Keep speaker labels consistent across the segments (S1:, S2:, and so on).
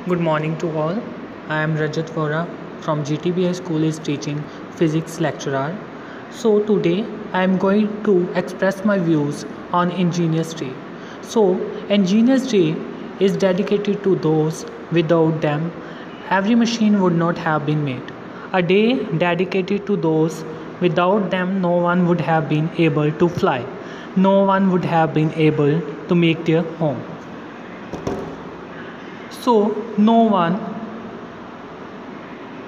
S1: Good morning to all. I am Rajat Vora from GTBI School is teaching physics lecturer. So today I am going to express my views on Engineers Day. So Engineers Day is dedicated to those without them every machine would not have been made. A day dedicated to those without them no one would have been able to fly. No one would have been able to make their home. So no one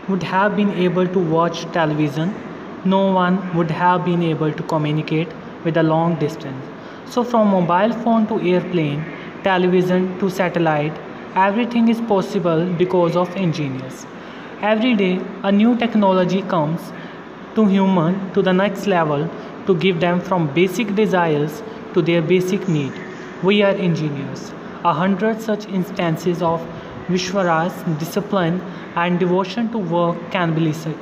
S1: would have been able to watch television. No one would have been able to communicate with a long distance. So from mobile phone to airplane, television to satellite, everything is possible because of engineers. Every day a new technology comes to human to the next level to give them from basic desires to their basic need. We are engineers. 100 such instances of Vishwara's discipline and devotion to work can be listed.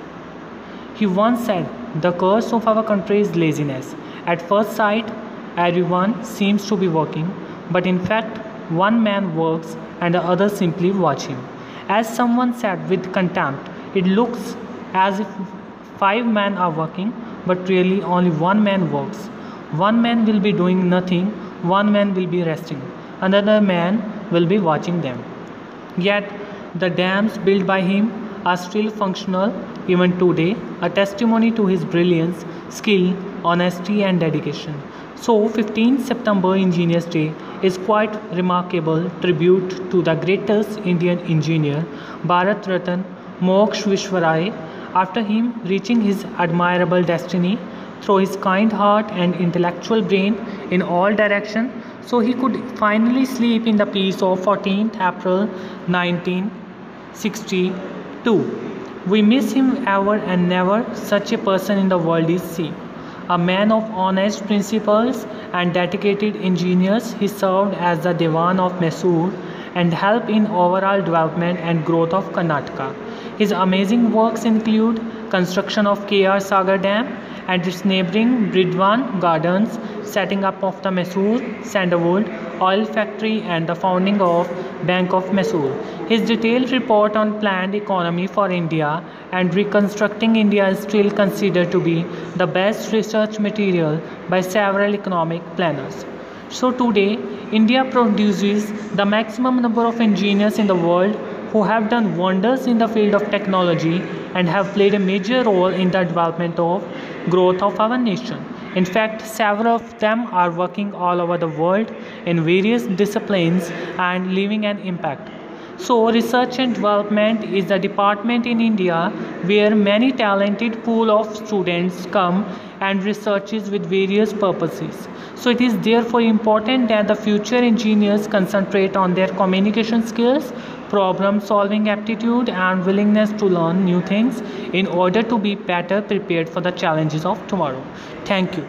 S1: He once said, "The curse of our country is laziness. At first sight, everyone seems to be working, but in fact, one man works and the others simply watch him." As someone said with contempt, it looks as if 5 men are working, but really only one man works. One man will be doing nothing, one man will be resting, another man will be watching them. Yet the dams built by him are still functional even today, a testimony to his brilliance, skill, honesty and dedication. So 15th September Engineers Day is quite remarkable tribute to the greatest Indian engineer, Bharat Ratna Moksha Vishwarai. After him reaching his admirable destiny through his kind heart and intellectual brain in all directions, so he could finally sleep in the peace of 14th April 1962. We miss him ever and never. Such a person in the world is seen. A man of honest principles and dedicated engineers, he served as the Diwan of Mysore and helped in overall development and growth of Karnataka. His amazing works include construction of K.R. Sagar Dam and its neighboring Bridwan Gardens, setting up of the Mysore Sandalwood Oil Factory and the founding of Bank of Mysore. His detailed report on planned economy for India and reconstructing India is still considered to be the best research material by several economic planners. So today, India produces the maximum number of engineers in the world who have done wonders in the field of technology and have played a major role in the development of growth of our nation. In fact, several of them are working all over the world in various disciplines and leaving an impact. So research and development is the department in India where many talented pool of students come and researches with various purposes. So it is therefore important that the future engineers concentrate on their communication skills, problem solving aptitude and willingness to learn new things in order to be better prepared for the challenges of tomorrow. Thank you.